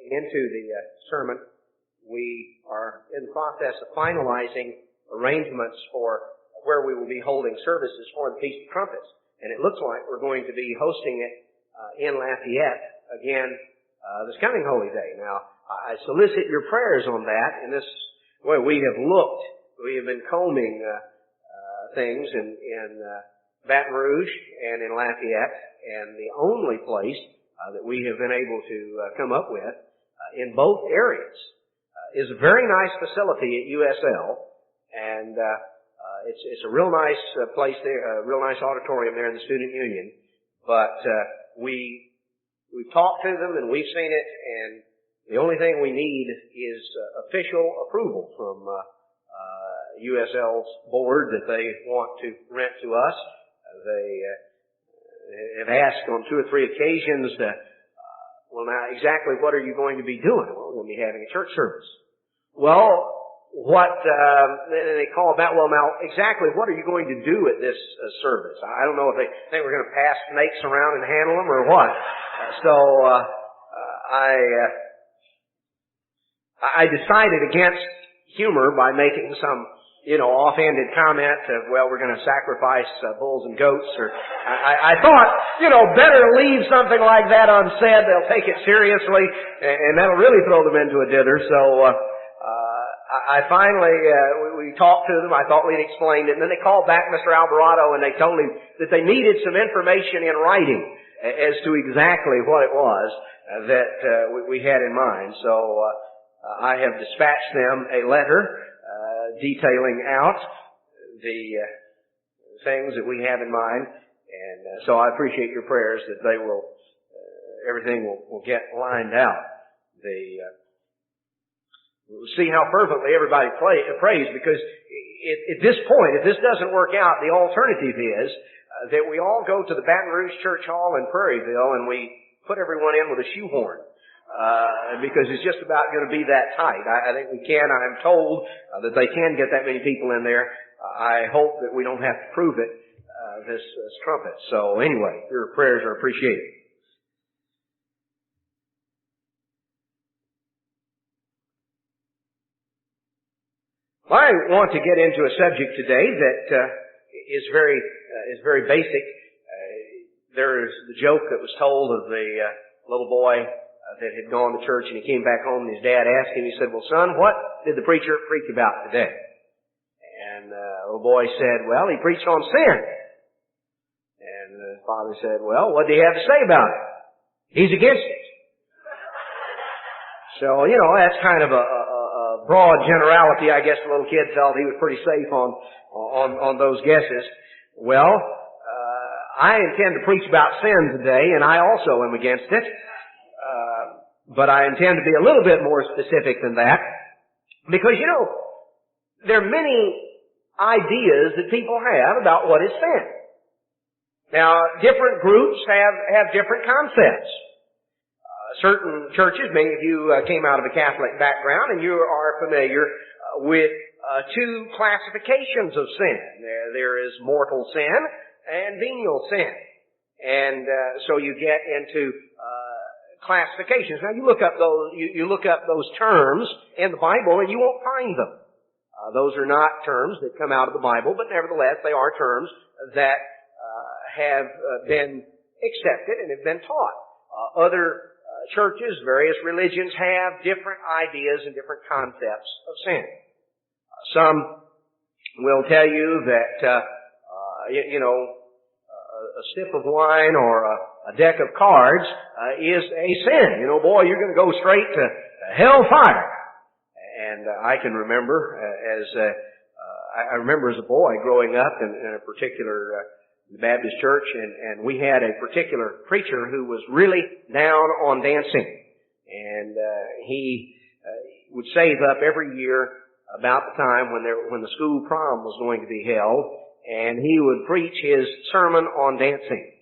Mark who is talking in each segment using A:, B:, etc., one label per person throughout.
A: into the sermon, we are in the process of finalizing arrangements for where we will be holding services for the Feast of Trumpets. And it looks like we're going to be hosting it in Lafayette again this coming Holy Day. Now, I solicit your prayers on that. In this way, we have been combing things in Baton Rouge and in Lafayette, and the only place that we have been able to come up with in both areas is a very nice facility at USL, and it's a real nice place there, a real nice auditorium there in the Student Union. But we've talked to them and we've seen it, and the only thing we need is official approval from USL's board that they want to rent to us. They have asked on 2 or 3 occasions, well, now exactly what are you going to be doing? Well, we're going to be having a church service. Well, they call about, well, now exactly what are you going to do at this service? I don't know if they think we're going to pass snakes around and handle them or what. I decided against humor by making some, offhanded comment of, well, we're going to sacrifice bulls and goats, or I thought, better leave something like that unsaid. They'll take it seriously, and that'll really throw them into a dither. So, I finally, we talked to them. I thought we'd explained it, and then they called back Mr. Alvarado, and they told him that they needed some information in writing as to exactly what it was that we had in mind. So, I have dispatched them a letter detailing out the things that we have in mind, and so I appreciate your prayers that they will, everything will get lined out. We'll see how fervently everybody prays, because at this point, if this doesn't work out, the alternative is that we all go to the Baton Rouge Church Hall in Prairieville and we put everyone in with a shoehorn. Because it's just about going to be that tight. I think we can. I'm told that they can get that many people in there. I hope that we don't have to prove it, this trumpet. So anyway, your prayers are appreciated. I want to get into a subject today that is very basic. There is the joke that was told of the little boy that had gone to church, and he came back home, and his dad asked him, he said, well, son, what did the preacher preach about today? And the little boy said, well, he preached on sin. And the father said, well, what did he have to say about it? He's against it. So, that's kind of a broad generality. I guess the little kid felt he was pretty safe on those guesses. Well, I intend to preach about sin today, and I also am against it. But I intend to be a little bit more specific than that, because, there are many ideas that people have about what is sin. Now, different groups have different concepts. Certain churches, many of you came out of a Catholic background, and you are familiar with 2 classifications of sin. There is mortal sin and venial sin. And so you get into classifications. Now you look up those terms in the Bible, and you won't find them. Those are not terms that come out of the Bible, but nevertheless they are terms that have been accepted and have been taught. Other churches, various religions have different ideas and different concepts of sin. Some will tell you that a sip of wine or a deck of cards is a sin. Boy, you're going to go straight to hellfire. And I can remember I remember as a boy growing up in a particular Baptist church, and we had a particular preacher who was really down on dancing. And he would save up every year about the time when the school prom was going to be held, and he would preach his sermon on dancing.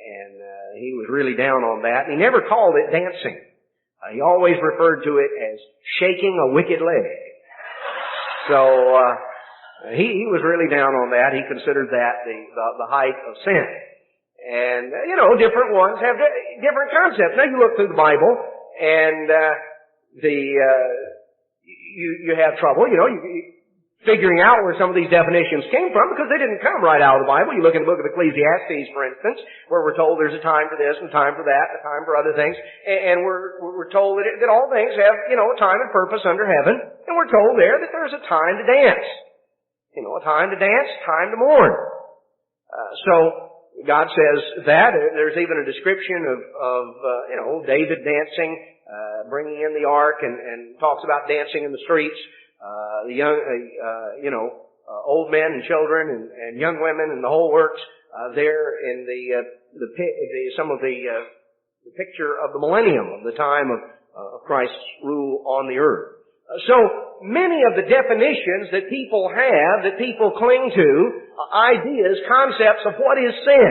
A: And he was really down on that. He never called it dancing. He always referred to it as shaking a wicked leg. So he was really down on that. He considered that the height of sin. And different ones have different concepts. Now you look through the Bible, and you have trouble, figuring out where some of these definitions came from because they didn't come right out of the Bible. You look in the book of Ecclesiastes, for instance, where we're told there's a time for this and a time for that, and a time for other things, and we're told that all things have, a time and purpose under heaven, and we're told there that there's a time to dance. A time to dance, time to mourn. So God says that. There's even a description of David dancing, bringing in the ark, and talks about dancing in the streets. The young, old men and children and young women and the whole works there in the picture of the millennium, of the time of Christ's rule on the earth. So many of the definitions that people have, that people cling to, ideas, concepts of what is sin.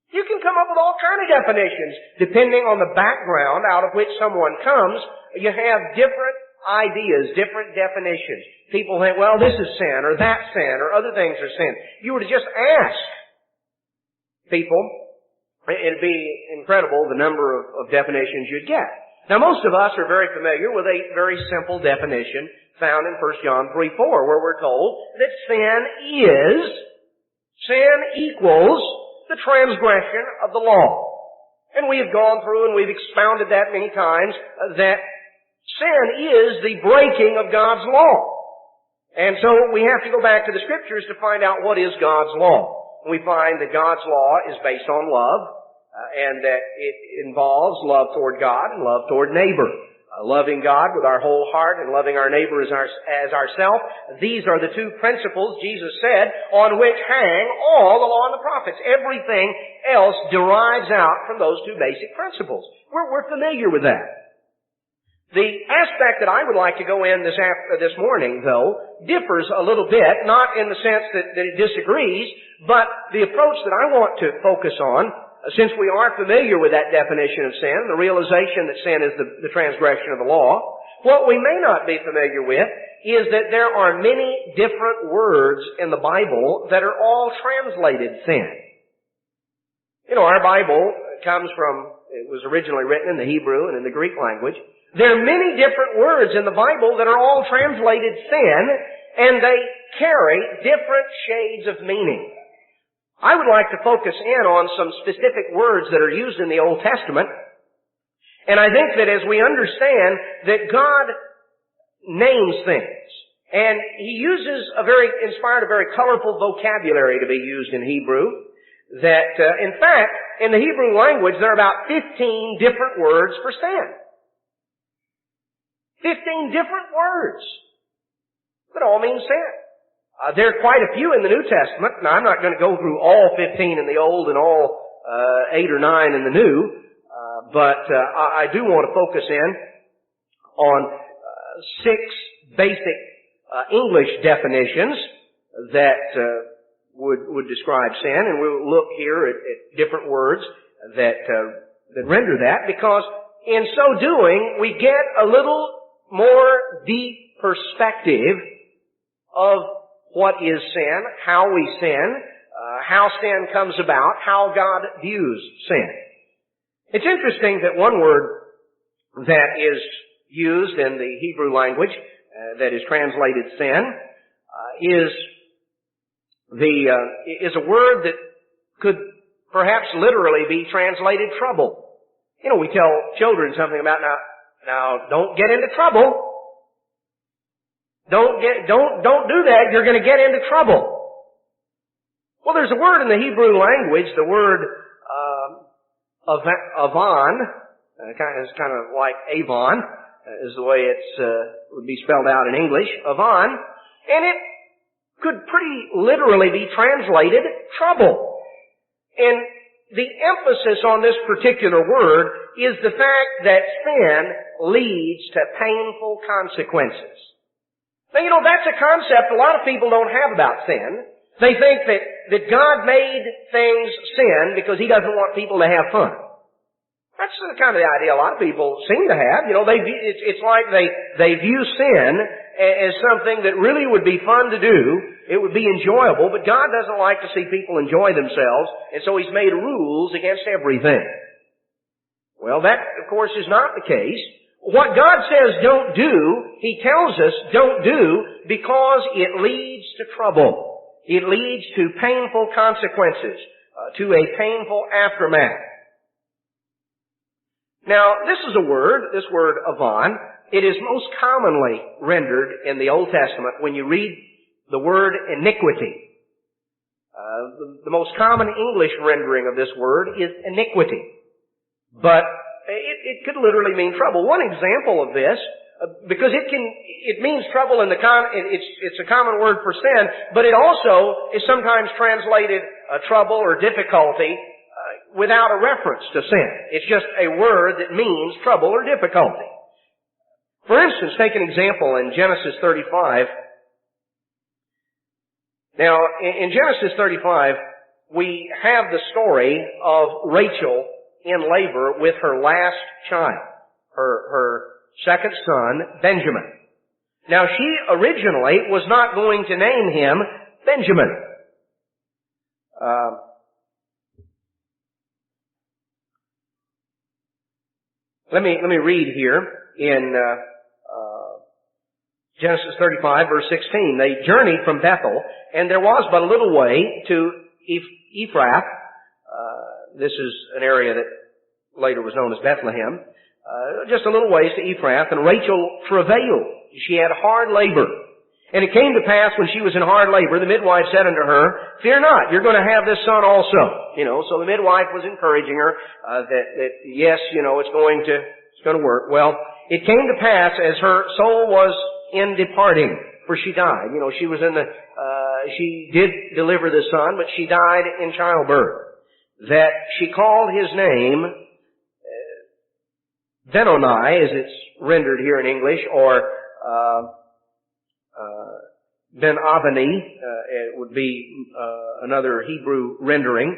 A: You can come up with all kinds of definitions depending on the background out of which someone comes. You have different ideas, different definitions. People think, well, this is sin, or that's sin, or other things are sin. You were to just ask people, it'd be incredible the number of definitions you'd get. Now, most of us are very familiar with a very simple definition found in 1 John 3:4, where we're told that sin equals the transgression of the law. And we have gone through and we've expounded that many times, that sin is the breaking of God's law. And so we have to go back to the Scriptures to find out what is God's law. We find that God's law is based on love, and that it involves love toward God and love toward neighbor. Loving God with our whole heart and loving our neighbor as ourselves. These are the two principles, Jesus said, on which hang all the law and the prophets. Everything else derives out from those two basic principles. We're familiar with that. The aspect that I would like to go in this morning, though, differs a little bit, not in the sense that it disagrees, but the approach that I want to focus on, since we are familiar with that definition of sin, the realization that sin is the transgression of the law, what we may not be familiar with is that there are many different words in the Bible that are all translated sin. Our Bible it was originally written in the Hebrew and in the Greek language. There are many different words in the Bible that are all translated sin, and they carry different shades of meaning. I would like to focus in on some specific words that are used in the Old Testament, and I think that as we understand that God names things, and He inspired a very colorful vocabulary to be used in Hebrew, that in fact, in the Hebrew language, there are about 15 different words for sin. 15 different words that all mean sin. There are quite a few in the New Testament. Now, I'm not going to go through all 15 in the Old and all 8 or 9 in the New, but I do want to focus in on 6 basic English definitions that would describe sin, and we'll look here at different words that render that, because in so doing, we get a little more deep perspective of what is sin, how we sin, how sin comes about, how God views sin. It's interesting that one word that is used in the Hebrew language that is translated sin is a word that could perhaps literally be translated trouble. We tell children something about now don't get into trouble. Don't do that. You're going to get into trouble. Well, there's a word in the Hebrew language, the word avon, it's kind of like Avon, is the way would be spelled out in English, avon, and it could pretty literally be translated trouble. And the emphasis on this particular word is the fact that sin leads to painful consequences. Now, that's a concept a lot of people don't have about sin. They think that God made things sin because He doesn't want people to have fun. That's the kind of idea a lot of people seem to have. It's like they view sin as something that really would be fun to do. It would be enjoyable, but God doesn't like to see people enjoy themselves, and so He's made rules against everything. Well, that, of course, is not the case. What God says don't do, He tells us don't do because it leads to trouble. It leads to painful consequences, to a painful aftermath. Now, this word avon, it is most commonly rendered in the Old Testament when you read the word iniquity. The most common English rendering of this word is iniquity. But it could literally mean trouble. One example of this, because it means trouble it's a common word for sin, but it also is sometimes translated trouble or difficulty without a reference to sin. It's just a word that means trouble or difficulty. For instance, take an example in Genesis 35. Now, in Genesis 35, we have the story of Rachel in labor with her last child, her second son, Benjamin. Now, she originally was not going to name him Benjamin. Let me read here in Genesis 35, verse 16. They journeyed from Bethel, and there was but a little way to Ephrath. This is an area that later was known as Bethlehem. Just a little ways to Ephrath, and Rachel travailed. She had hard labor. And it came to pass when she was in hard labor, the midwife said unto her, "Fear not, you're going to have this son also." So the midwife was encouraging her that yes, it's going to work. Well, it came to pass as her soul was in departing, for she died. She was she did deliver the son, but she died in childbirth. That she called his name Benoni, as it's rendered here in English, or Ben Avani, it would be another Hebrew rendering.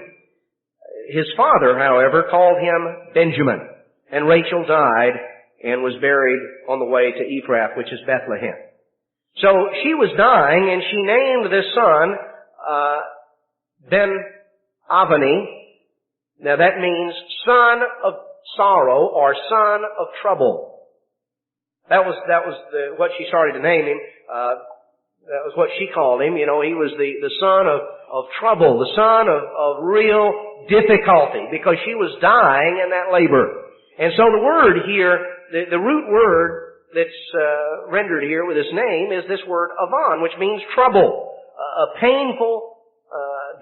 A: His father, however, called him Benjamin, and Rachel died and was buried on the way to Ephrath, which is Bethlehem. So she was dying, and she named this son Ben Avani. Now that means son of sorrow or son of trouble. That was what she started to name him. That was what she called him. He was the son of trouble, the son of real difficulty, because she was dying in that labor. And so the word here, the root word that's rendered here with his name is this word avon, which means trouble, a painful,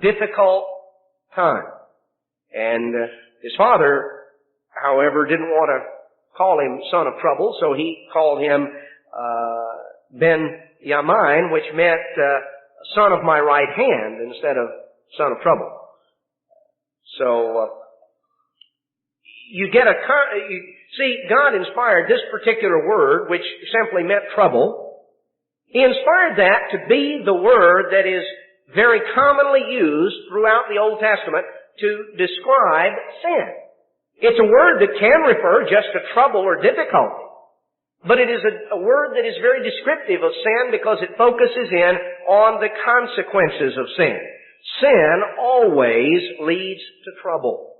A: difficult time. And his father, however, didn't want to call him son of trouble, so he called him Ben Yamin, which meant son of my right hand instead of son of trouble. So you get see, God inspired this particular word, which simply meant trouble. He inspired that to be the word that is very commonly used throughout the Old Testament to describe sin. It's a word that can refer just to trouble or difficulty, but it is a word that is very descriptive of sin because it focuses in on the consequences of sin. Sin always leads to trouble.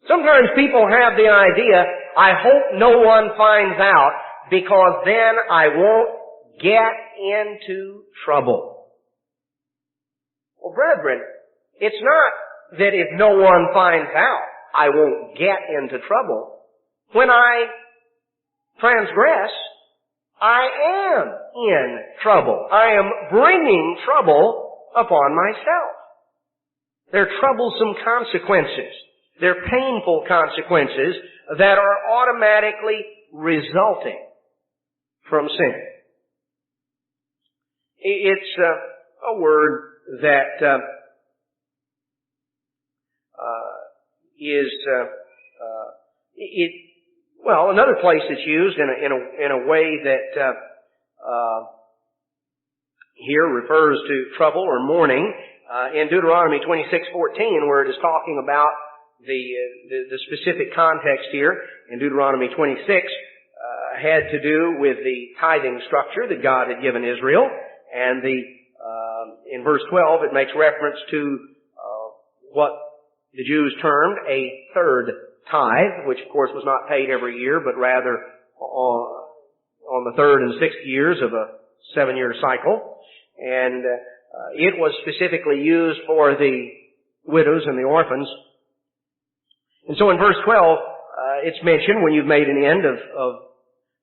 A: Sometimes people have the idea, I hope no one finds out because then I won't get into trouble. Well, brethren, it's not that if no one finds out, I won't get into trouble. When I transgress, I am in trouble. I am bringing trouble upon myself. There are troublesome consequences. There are painful consequences that are automatically resulting from sin. It's a word that another place it's used in a way that here refers to trouble or mourning in Deuteronomy 26:14, where it is talking about the specific context here in Deuteronomy 26 had to do with the tithing structure that God had given Israel, and in verse 12 it makes reference to what the Jews termed a third tithe, which of course was not paid every year, but rather the third and sixth years of a 7-year cycle. And it was specifically used for the widows and the orphans. And so in verse 12, it's mentioned when you've made an end of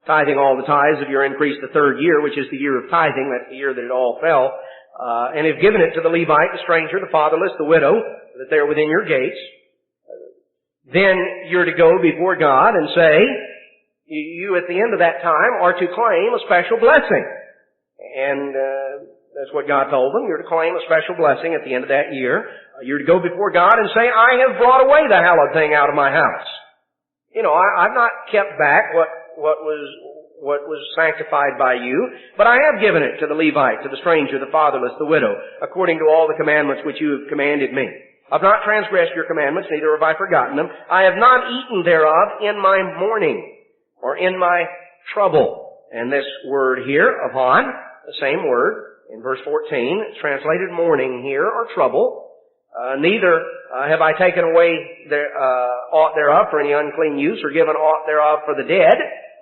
A: tithing all the tithes of your increase the third year, which is the year of tithing, that's the year that it all fell, and have given it to the Levite, the stranger, the fatherless, the widow, that they're within your gates, then you're to go before God and say, you at the end of that time are to claim a special blessing. And that's what God told them. You're to claim a special blessing at the end of that year. You're to go before God and say, I have brought away the hallowed thing out of my house. You know, I've not kept back what was sanctified by you, but I have given it to the Levite, to the stranger, the fatherless, the widow, according to all the commandments which you have commanded me. I've not transgressed your commandments, neither have I forgotten them. I have not eaten thereof in my mourning, or in my trouble. And this word here, upon, the same word, in verse 14, it's translated mourning here, or trouble. Neither have I taken away aught thereof for any unclean use, or given aught thereof for the dead,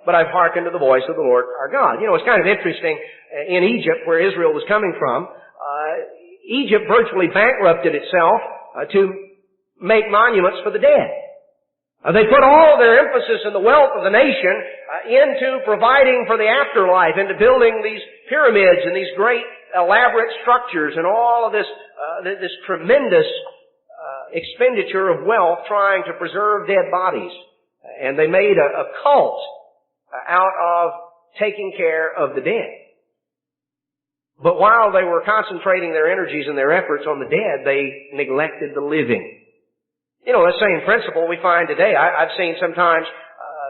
A: but I've hearkened to the voice of the Lord our God. You know, it's kind of interesting, in Egypt, where Israel was coming from, Egypt virtually bankrupted itself to make monuments for the dead. They put all their emphasis and the wealth of the nation into providing for the afterlife, into building these pyramids and these great elaborate structures and all of this tremendous expenditure of wealth trying to preserve dead bodies. And they made a cult out of taking care of the dead. But while they were concentrating their energies and their efforts on the dead, they neglected the living. You know, that same principle we find today. I've seen sometimes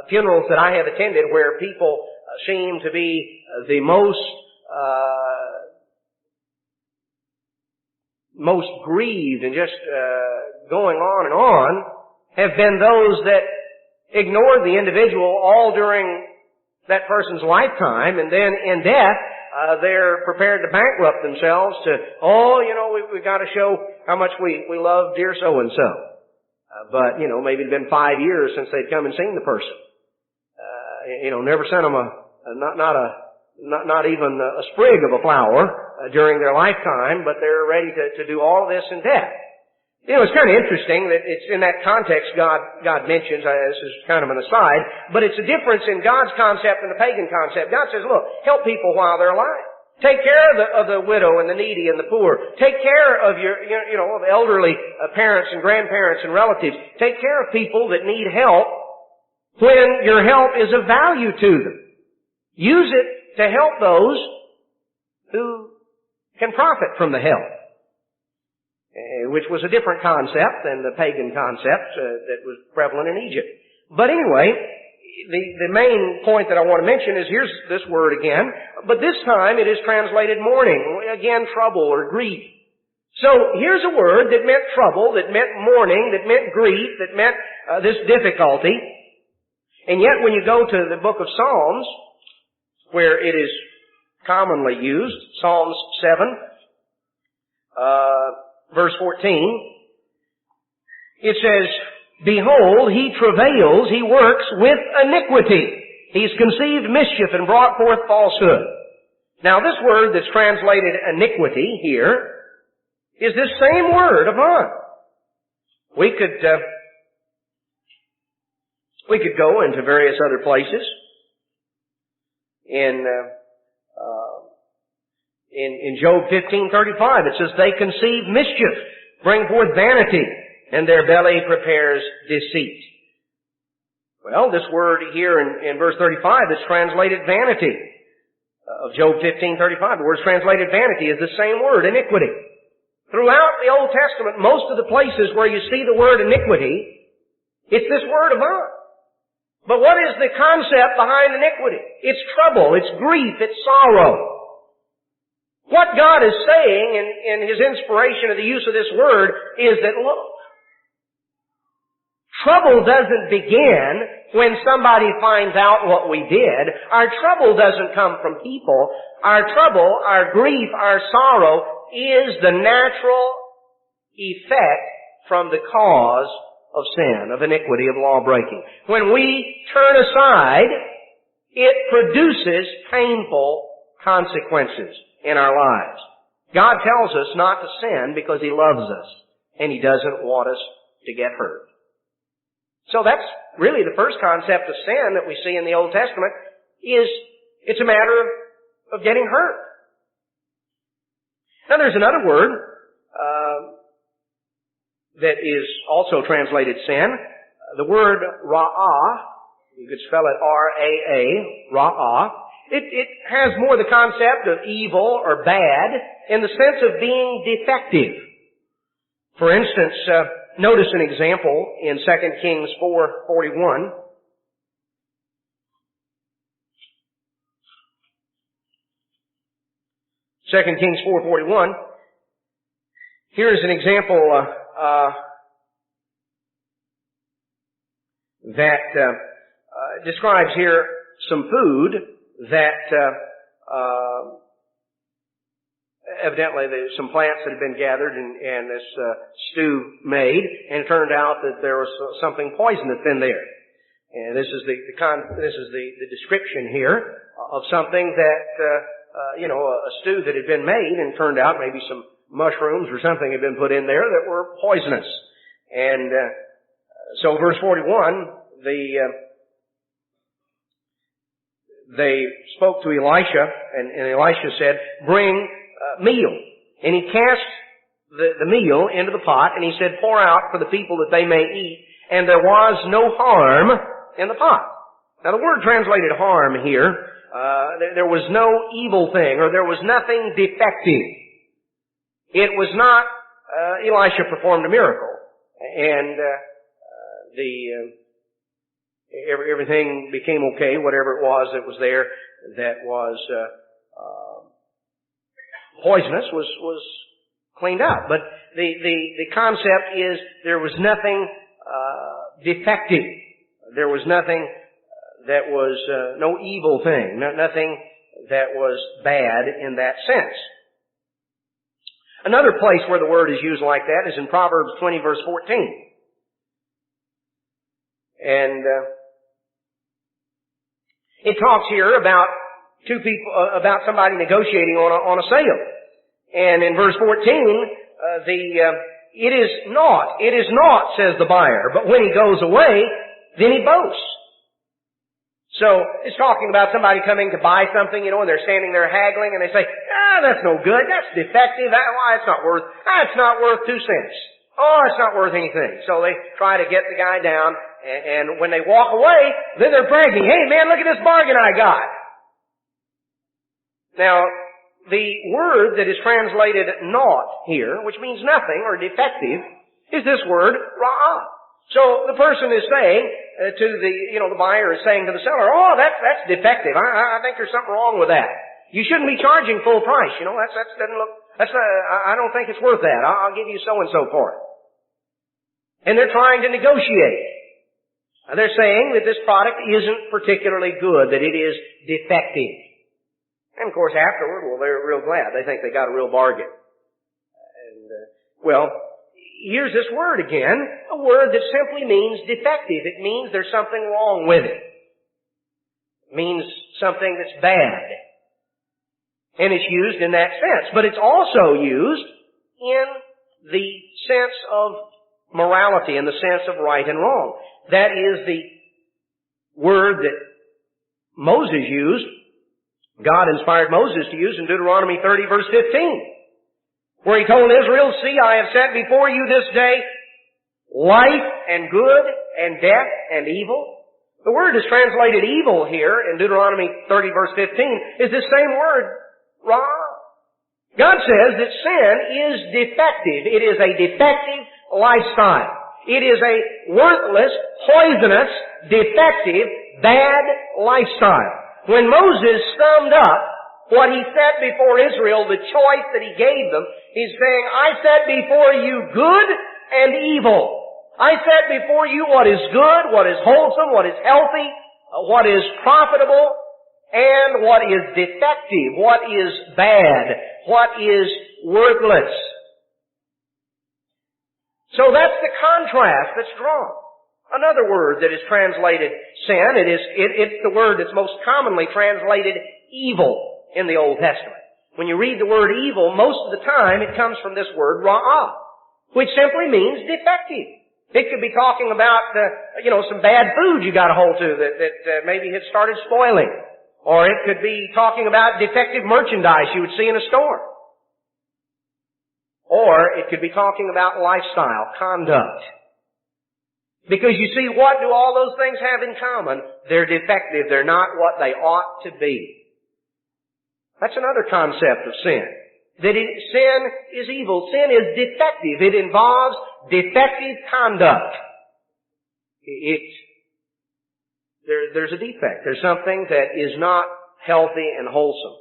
A: funerals that I have attended where people seem to be the most grieved and just going on and on have been those that ignored the individual all during that person's lifetime, and then in death they're prepared to bankrupt themselves to, we've got to show how much we love dear so-and-so. But, maybe it'd been 5 years since they'd come and seen the person. Never sent them not even a sprig of a flower during their lifetime, but they're ready to do all of this in death. It's kind of interesting that it's in that context God mentions, this is kind of an aside, but it's a difference in God's concept and the pagan concept. God says, look, help people while they're alive. Take care of the widow and the needy and the poor. Take care of your, of elderly parents and grandparents and relatives. Take care of people that need help when your help is of value to them. Use it to help those who can profit from the help. Which was a different concept than the pagan concept that was prevalent in Egypt. But anyway, the main point that I want to mention is here's this word again, but this time it is translated mourning, again trouble or grief. So here's a word that meant trouble, that meant mourning, that meant grief, that meant this difficulty. And yet when you go to the book of Psalms, where it is commonly used, Psalms 7, verse 14, it says, behold, he travails, he works with iniquity. He's conceived mischief and brought forth falsehood. Now this word that's translated iniquity here is this same word upon. We could go into various other places. In Job 15:35, it says, they conceive mischief, bring forth vanity, and their belly prepares deceit. Well, this word here in verse 35 is translated vanity. Of Job 15:35, the word translated vanity is the same word, iniquity. Throughout the Old Testament, most of the places where you see the word iniquity, it's this word avon. But what is the concept behind iniquity? It's trouble, it's grief, it's sorrow. What God is saying in His inspiration of the use of this word is that, look, trouble doesn't begin when somebody finds out what we did. Our trouble doesn't come from people. Our trouble, our grief, our sorrow is the natural effect from the cause of sin, of iniquity, of law breaking. When we turn aside it produces painful consequences in our lives. God tells us not to sin because He loves us, and He doesn't want us to get hurt. So that's really the first concept of sin that we see in the Old Testament, is it's a matter of getting hurt. Now there's another word that is also translated sin. The word ra'ah, you could spell it R-A-A, ra'ah. It has more the concept of evil or bad in the sense of being defective. For instance, notice an example in 2 Kings 4:41. 2 Kings 4:41. Here is an example that describes here some food that evidently there's some plants that had been gathered and this stew made, and it turned out that there was something poisonous in there. And this is the description here of something that a stew that had been made, and turned out maybe some mushrooms or something had been put in there that were poisonous. And so verse 41, they spoke to Elisha, and Elisha said, "Bring meal." And he cast the meal into the pot, and he said, "Pour out for the people that they may eat." And there was no harm in the pot. Now the word translated harm here, there was no evil thing, or there was nothing defective. It was not, Elisha performed a miracle, and everything became okay, whatever it was that was there that was poisonous was cleaned out. But the concept is there was nothing defective. There was nothing that was no evil thing, nothing that was bad in that sense. Another place where the word is used like that is in Proverbs 20 verse 14. And it talks here about two people, about somebody negotiating on a sale. And in verse 14, it is not, says the buyer, but when he goes away, then he boasts. So, it's talking about somebody coming to buy something, and they're standing there haggling, and they say, that's no good, that's defective, it's not worth 2 cents. Oh, it's not worth anything. So they try to get the guy down, and when they walk away, then they're bragging, "Hey man, look at this bargain I got." Now, the word that is translated not here, which means nothing or defective, is this word, ra'ah. So the person is saying to the buyer is saying to the seller, "Oh, that's defective. I think there's something wrong with that. You shouldn't be charging full price. That doesn't look, I don't think it's worth that. I'll give you so and so for it." And they're trying to negotiate. They're saying that this product isn't particularly good, that it is defective. And of course afterward, well, they're real glad. They think they got a real bargain. And, here's this word again, a word that simply means defective. It means there's something wrong with it. It means something that's bad. And it's used in that sense. But it's also used in the sense of morality, in the sense of right and wrong. That is the word that Moses used, God inspired Moses to use in Deuteronomy 30 verse 15. Where he told Israel, "See, I have set before you this day life and good and death and evil." The word is translated evil here in Deuteronomy 30 verse 15 is this same word, ra'ah. God says that sin is defective. It is a defective lifestyle. It is a worthless, poisonous, defective, bad lifestyle. When Moses summed up what he set before Israel, the choice that he gave them, he's saying, "I set before you good and evil. I set before you what is good, what is wholesome, what is healthy, what is profitable, and what is defective, what is bad, what is worthless." So that's the contrast that's drawn. another word that is translated sin. It's the word that's most commonly translated evil in the Old Testament. When you read the word evil, most of the time it comes from this word ra'ah, which simply means defective. It could be talking about, some bad food you got a hold to that maybe had started spoiling. Or it could be talking about defective merchandise you would see in a store. Or it could be talking about lifestyle, conduct. Because you see, what do all those things have in common? They're defective. They're not what they ought to be. That's another concept of sin. Sin is evil. Sin is defective. It involves defective conduct. There's a defect. There's something that is not healthy and wholesome.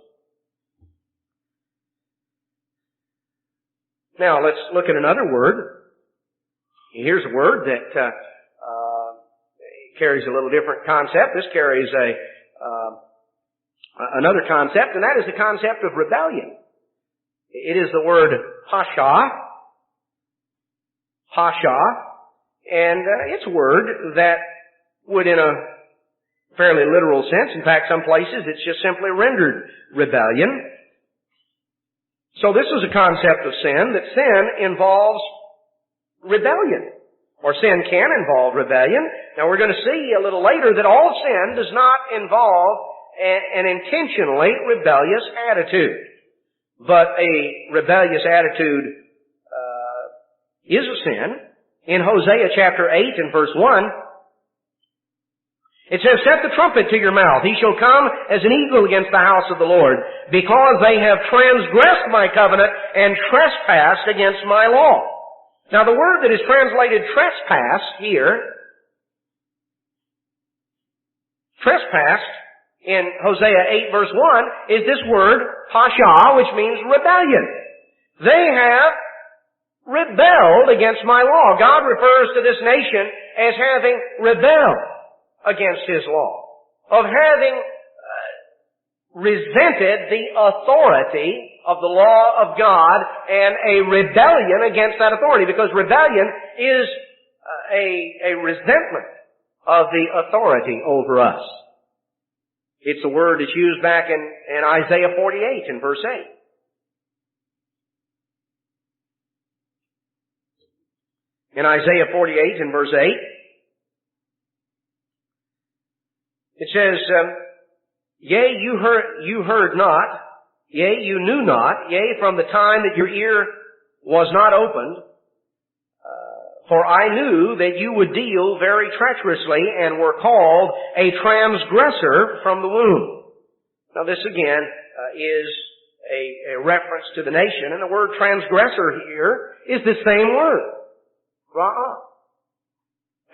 A: Now, let's look at another word. Here's a word that carries a little different concept. This carries another concept, and that is the concept of rebellion. It is the word pasha, and it's a word that would, in a fairly literal sense, in fact, some places it's just simply rendered rebellion. So this is a concept of sin, that sin involves rebellion, or sin can involve rebellion. Now we're going to see a little later that all sin does not involve an intentionally rebellious attitude. But a rebellious attitude is a sin. In Hosea chapter 8 and verse 1, it says, "Set the trumpet to your mouth. He shall come as an eagle against the house of the Lord, because they have transgressed my covenant and trespassed against my law." Now the word that is translated trespass here, trespassed, in Hosea 8 verse 1, is this word, pasha, which means rebellion. They have rebelled against my law. God refers to this nation as having rebelled against His law, of having resented the authority of the law of God and a rebellion against that authority, because rebellion is a resentment of the authority over us. It's a word that's used back in Isaiah 48 in verse 8. In Isaiah 48 in verse 8, it says, "Yea, you heard not, yea, you knew not, yea, from the time that your ear was not opened, for I knew that you would deal very treacherously and were called a transgressor from the womb." Now this again is a reference to the nation, and the word transgressor here is the same word, ra'ah.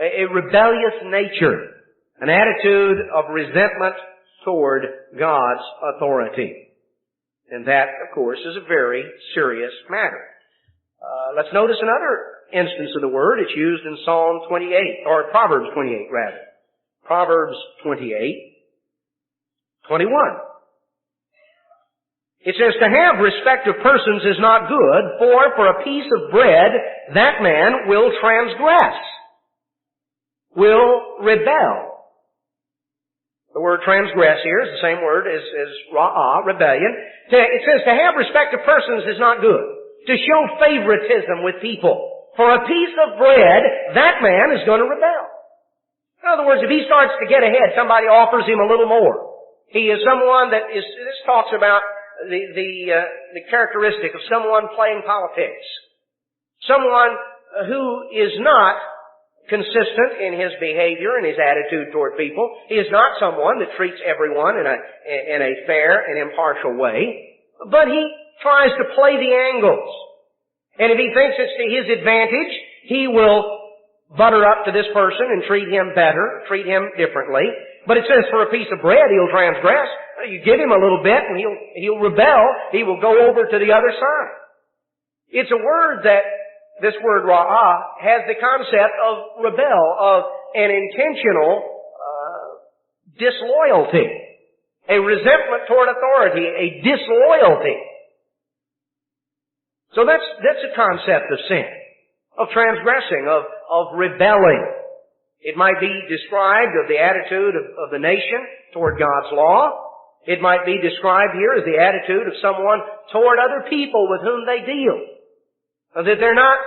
A: A rebellious nature, an attitude of resentment toward God's authority. And that, of course, is a very serious matter. Let's notice another instance of the word. It's used in Psalm 28, or Proverbs 28 rather. Proverbs 28, 21. It says, "To have respect of persons is not good, for a piece of bread that man will transgress," will rebel. The word transgress here is the same word as ra'ah, rebellion. It says, to have respect of persons is not good. To show favoritism with people. For a piece of bread, that man is going to rebel. In other words, if he starts to get ahead, somebody offers him a little more. He is someone that is, this talks about the characteristic of someone playing politics. Someone who is not consistent in his behavior and his attitude toward people. He is not someone that treats everyone in a fair and impartial way, but he tries to play the angles. And if he thinks it's to his advantage, he will butter up to this person and treat him better, treat him differently. But it says for a piece of bread he'll transgress. You give him a little bit and he'll rebel. He will go over to the other side. It's a word that, this word ra'ah, has the concept of rebel, of an intentional disloyalty, a resentment toward authority, a disloyalty. So that's a concept of sin, of transgressing, of rebelling. It might be described of the attitude of the nation toward God's law. It might be described here as the attitude of someone toward other people with whom they deal. That they're not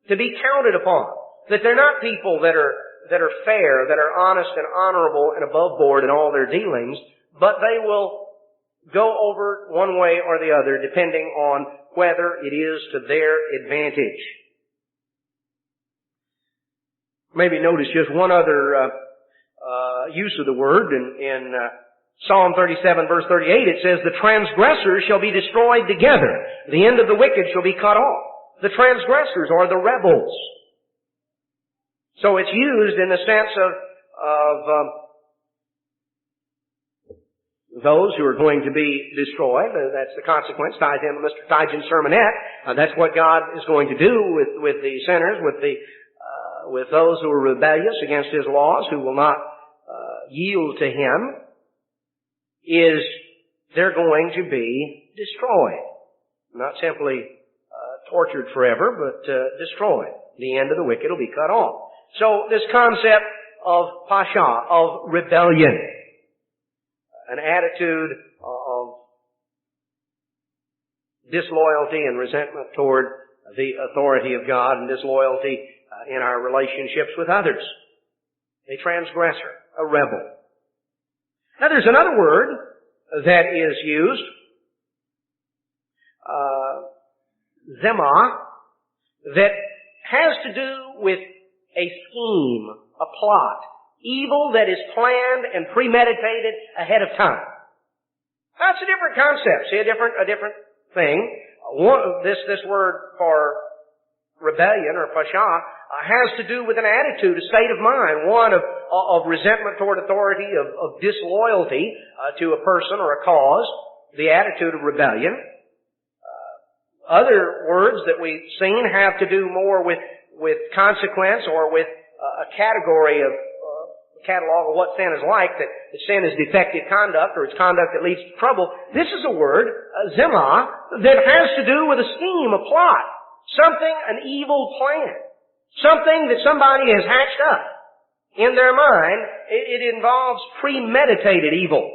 A: to be counted upon. That they're not people that are fair, that are honest and honorable and above board in all their dealings, but they will go over one way or the other depending on whether it is to their advantage. Maybe notice just one other use of the word in Psalm 37 verse 38. It says, "The transgressors shall be destroyed together. The end of the wicked shall be cut off." The transgressors are the rebels. So it's used in the sense of those who are going to be destroyed. That's the consequence. Ties in with Mr. Tigen's sermonette. That's what God is going to do with the sinners, with those who are rebellious against His laws, who will not yield to Him, is they're going to be destroyed. Not simply tortured forever, but destroyed. The end of the wicked will be cut off. So this concept of pasha, of rebellion, an attitude of disloyalty and resentment toward the authority of God, and disloyalty in our relationships with others. A transgressor, a rebel. Now there's another word that is used, zema, that has to do with a scheme, a plot, evil that is planned and premeditated ahead of time. That's a different concept. See, a different thing. This word for rebellion or pasha has to do with an attitude, a state of mind, one of resentment toward authority, of disloyalty to a person or a cause, the attitude of rebellion. Other words that we've seen have to do more with consequence or with a category of catalog of what sin is like, that sin is defective conduct or it's conduct that leads to trouble. This is a word, zema, that has to do with a scheme, a plot, something, an evil plan, something that somebody has hatched up in their mind. It involves premeditated evil.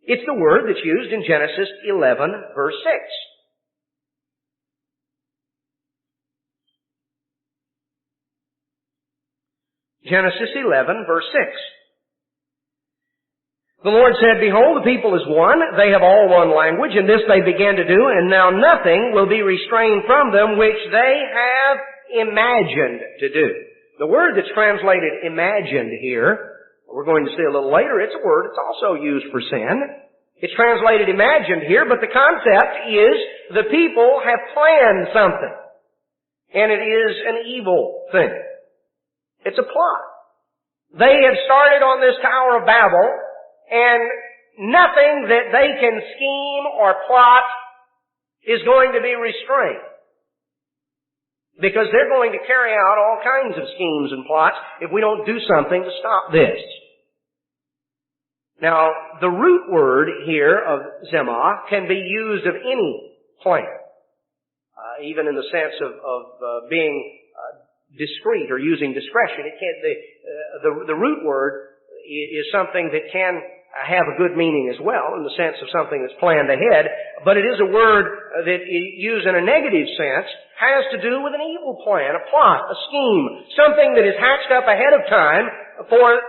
A: It's the word that's used in Genesis 11 verse 6. Genesis 11, verse 6. The Lord said, "Behold, the people is one. They have all one language, and this they began to do, and now nothing will be restrained from them which they have imagined to do." The word that's translated imagined here, we're going to see a little later, it's a word that's also used for sin. It's translated imagined here, but the concept is the people have planned something, and it is an evil thing. It's a plot. They have started on this Tower of Babel, and nothing that they can scheme or plot is going to be restrained. Because they're going to carry out all kinds of schemes and plots if we don't do something to stop this. Now, the root word here of zema can be used of any plan, even in the sense of being discreet or using discretion. It can't. The root word is something that can have a good meaning as well, in the sense of something that's planned ahead. But it is a word that, used in a negative sense, has to do with an evil plan, a plot, a scheme, something that is hatched up ahead of time for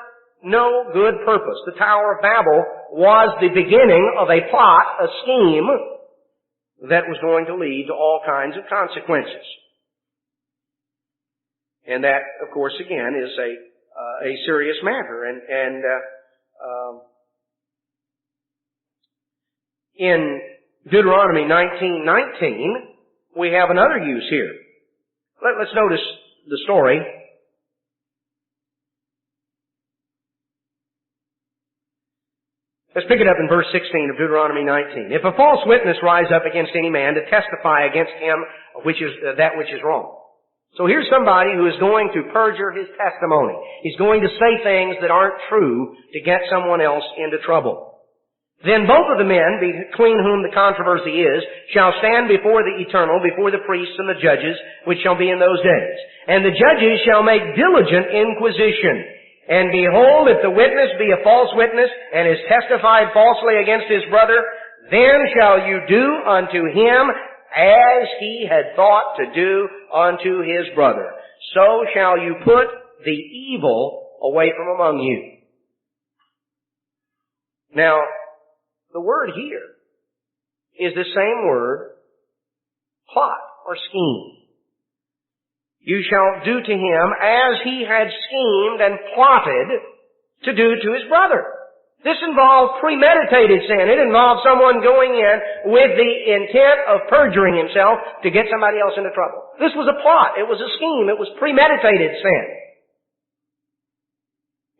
A: no good purpose. The Tower of Babel was the beginning of a plot, a scheme that was going to lead to all kinds of consequences. And that, of course, again, is a serious matter. And in Deuteronomy 19:19, we have another use here. Let's notice the story. Let's pick it up in verse 16 of Deuteronomy 19. "If a false witness rise up against any man to testify against him which is that which is wrong." So here's somebody who is going to perjure his testimony. He's going to say things that aren't true to get someone else into trouble.
B: Then both of the men, between whom the controversy is, shall stand before the Eternal, before the priests and the judges, which shall be in those days. And the judges shall make diligent inquisition. And behold, if the witness be a false witness, and is testified falsely against his brother, then shall you do unto him as he had thought to do unto his brother. So shall you put the evil away from among you. Now, the word here is the same word, plot or scheme. You shall do to him as he had schemed and plotted to do to his brother. This involved premeditated sin. It involved someone going in with the intent of perjuring himself to get somebody else into trouble. This was a plot. It was a scheme. It was premeditated sin.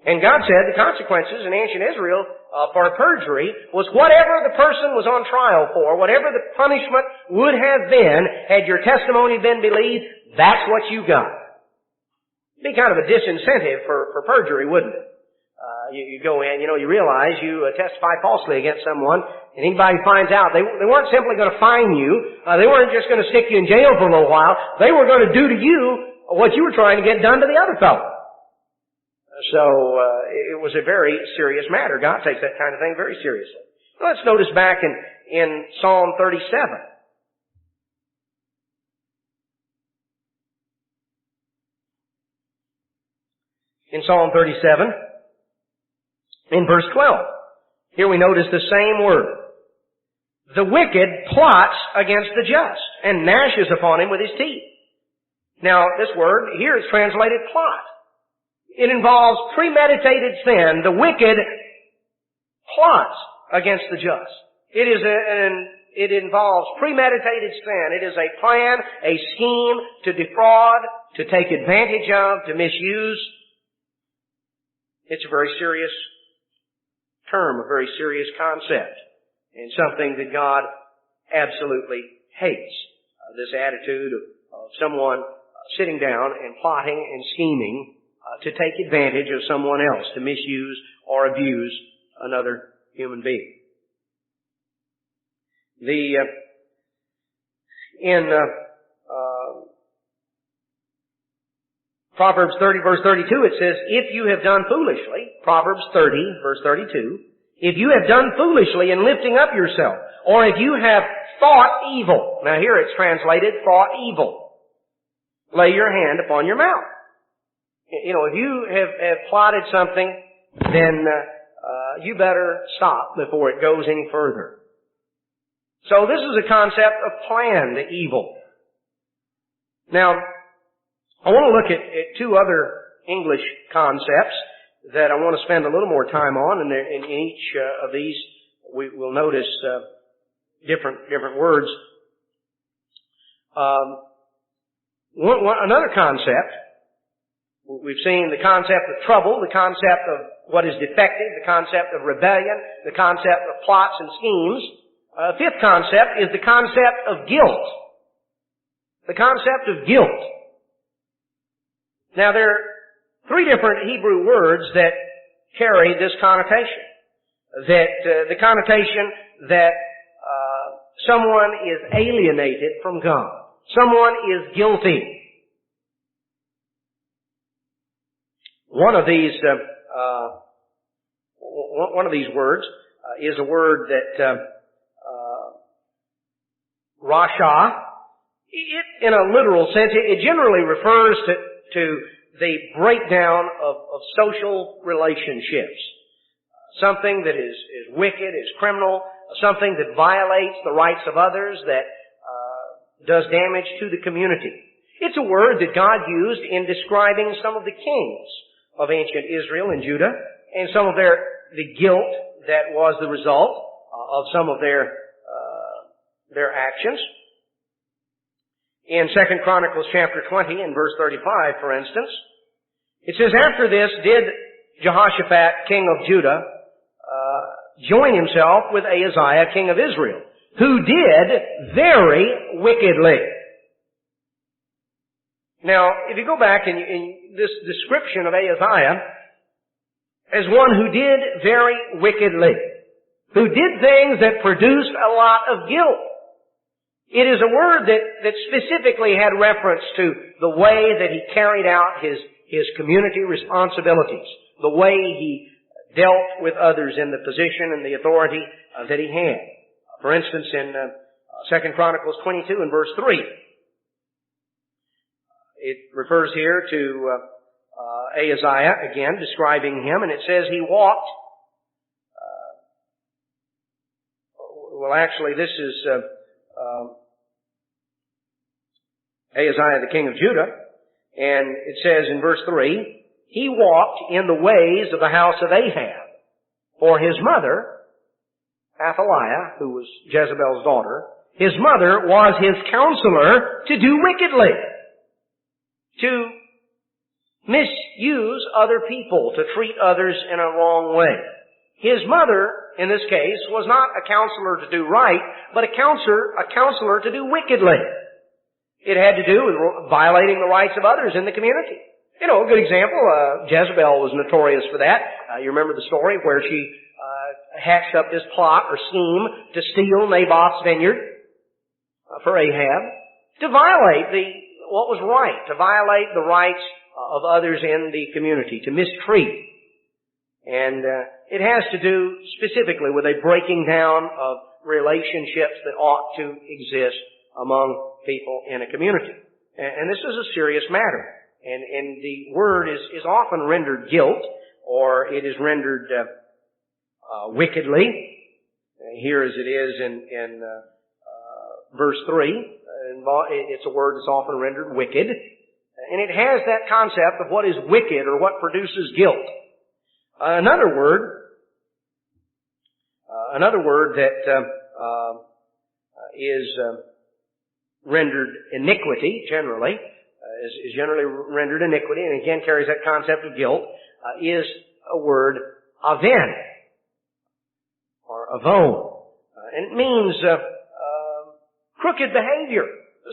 B: And God said the consequences in ancient Israel for perjury was whatever the person was on trial for, whatever the punishment would have been had your testimony been believed, that's what you got. It'd be kind of a disincentive for perjury, wouldn't it? You go in, you realize you testify falsely against someone, and anybody finds out, they weren't simply going to fine you, they weren't just going to stick you in jail for a little while, they were going to do to you what you were trying to get done to the other fellow. So, it was a very serious matter. God takes that kind of thing very seriously. Let's notice back in Psalm 37. In Psalm 37, in verse 12, here we notice the same word. The wicked plots against the just and gnashes upon him with his teeth. Now, this word here is translated plot. It involves premeditated sin. The wicked plots against the just. It involves premeditated sin. It is a plan, a scheme to defraud, to take advantage of, to misuse. It's a very serious term, a very serious concept, and something that God absolutely hates. This attitude of someone sitting down and plotting and scheming to take advantage of someone else, to misuse or abuse another human being. In Proverbs 30 verse 32 it says, if you have done foolishly, Proverbs 30 verse 32, if you have done foolishly in lifting up yourself, or if you have thought evil, now here it's translated thought evil, lay your hand upon your mouth. If you have plotted something, then you better stop before it goes any further. So this is a concept of planned evil. Now, I want to look at two other English concepts that I want to spend a little more time on, and in each of these we will notice different words. Another concept. We've seen the concept of trouble, the concept of what is defective, the concept of rebellion, the concept of plots and schemes. Fifth concept is the concept of guilt. The concept of guilt. Now there are three different Hebrew words that carry this connotation. The connotation that someone is alienated from God. Someone is guilty. One of these words is a word that rasha. In a literal sense, it generally refers to the breakdown of social relationships. Something that is wicked, is criminal, something that violates the rights of others, that does damage to the community. It's a word that God used in describing some of the kings of ancient Israel and Judah, and some of the guilt that was the result of some of their actions. In 2 Chronicles chapter 20 and verse 35, for instance, it says, after this did Jehoshaphat, king of Judah, join himself with Ahaziah, king of Israel, who did very wickedly. Now, if you go back in this description of Ahaziah as one who did very wickedly, who did things that produced a lot of guilt. It is a word that specifically had reference to the way that he carried out his community responsibilities, the way he dealt with others in the position and the authority that he had. For instance, in 2 Chronicles 22 and verse 3, it refers here to Ahaziah, again, describing him, and it says he walked. Well, actually, this is Ahaziah, the king of Judah, and it says in verse 3, he walked in the ways of the house of Ahab, for his mother, Athaliah, who was Jezebel's daughter, his mother was his counselor to do wickedly, to misuse other people, to treat others in a wrong way. His mother, in this case, was not a counselor to do right, but a counselor to do wickedly. It had to do with violating the rights of others in the community. You know, a good example, Jezebel was notorious for that. You remember the story where she hatched up this plot or scheme to steal Naboth's vineyard for Ahab, to violate what was right, to violate the rights of others in the community, to mistreat. And it has to do specifically with a breaking down of relationships that ought to exist among people in a community. And this is a serious matter. And the word is often rendered guilt, or it is rendered wickedly, here as it is in verse 3. It's a word that's often rendered wicked. And it has that concept of what is wicked or what produces guilt. Another word that is rendered iniquity, generally, is generally rendered iniquity, and again carries that concept of guilt, is a word aven, or avon. And it means crooked behavior,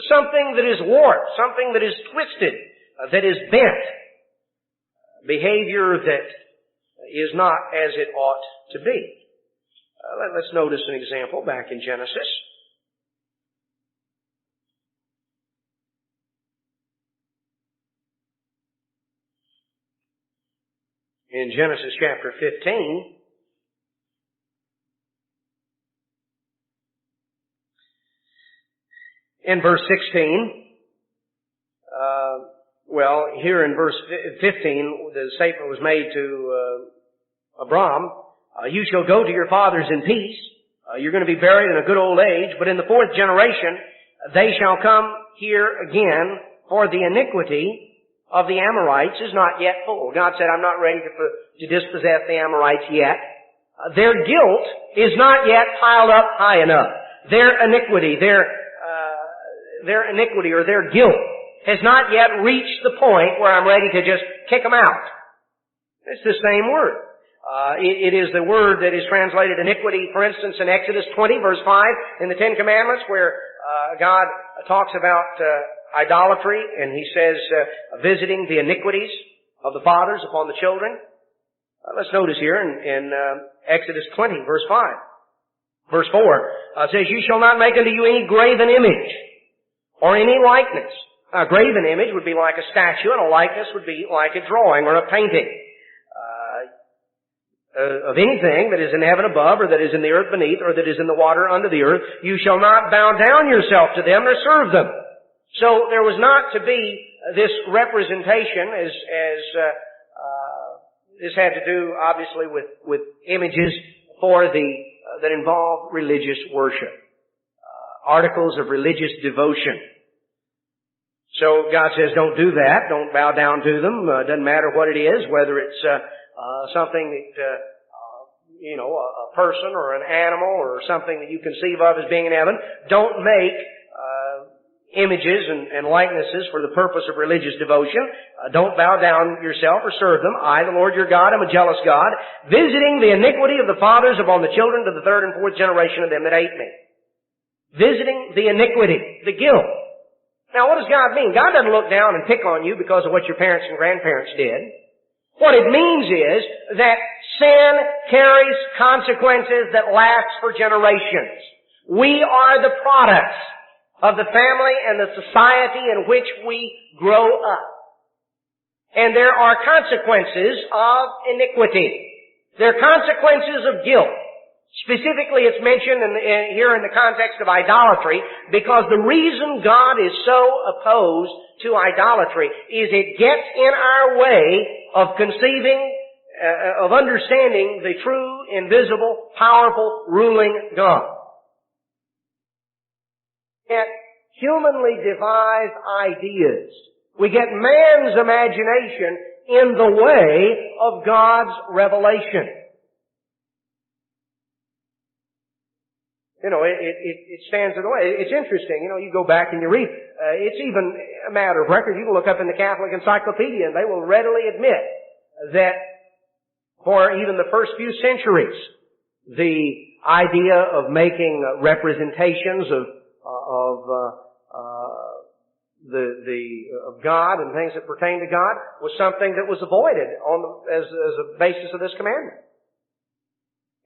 B: something that is warped, something that is twisted, that is bent, behavior that is not as it ought to be. Let's notice an example back in Genesis. In Genesis chapter 15, in verse 16, here in verse 15, the statement was made to Abram, you shall go to your fathers in peace. You're going to be buried in a good old age, but in the fourth generation, they shall come here again, for the iniquity of the Amorites is not yet full. God said, I'm not ready to dispossess the Amorites yet. Their guilt is not yet piled up high enough. Their iniquity or their guilt has not yet reached the point where I'm ready to just kick them out. It's the same word. It is the word that is translated iniquity, for instance, in Exodus 20, verse 5, in the Ten Commandments, where God talks about idolatry, and He says, visiting the iniquities of the fathers upon the children. Let's notice here in Exodus 20, verse 5. Verse 4 says, you shall not make unto you any graven image, or any likeness. A graven image would be like a statue, and a likeness would be like a drawing or a painting of anything that is in heaven above, or that is in the earth beneath, or that is in the water under the earth. You shall not bow down yourself to them or serve them. So there was not to be this representation as this had to do obviously with images that involve religious worship, articles of religious devotion. So God says, don't do that. Don't bow down to them. Doesn't matter what it is, whether it's something that a person or an animal or something that you conceive of as being in heaven. Don't make images and likenesses for the purpose of religious devotion. Don't bow down yourself or serve them. I, the Lord your God, am a jealous God, visiting the iniquity of the fathers upon the children to the third and fourth generation of them that hate me. Visiting the iniquity, the guilt. Now, what does God mean? God doesn't look down and pick on you because of what your parents and grandparents did. What it means is that Sin carries consequences that last for generations. We are the products of the family and the society in which we grow up. And there are consequences of iniquity. There are consequences of guilt. Specifically, it's mentioned here in the context of idolatry because the reason God is so opposed to idolatry is it gets in our way of conceiving, of understanding the true, invisible, powerful, ruling God. Get humanly devised ideas. We get man's imagination in the way of God's revelation. You know, it stands in the way. It's interesting. You know, you go back and you read. It's even a matter of record. You can look up in the Catholic Encyclopedia and they will readily admit that for even the first few centuries, the idea of making representations of God and things that pertain to God was something that was avoided as a basis of this commandment.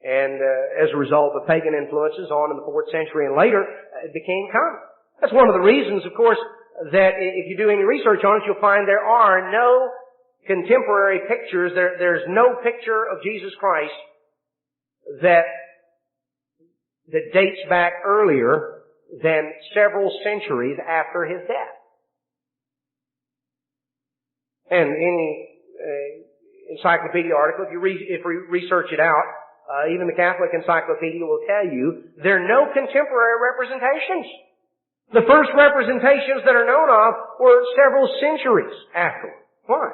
B: And as a result of pagan influences on in the 4th century and later, it became common. That's one of the reasons, of course, that if you do any research on it, you'll find there are no contemporary pictures. There's no picture of Jesus Christ that dates back earlier than several centuries after His death. And any encyclopedia article, if you research it out, even the Catholic Encyclopedia will tell you there are no contemporary representations. The first representations that are known of were several centuries afterward. Why?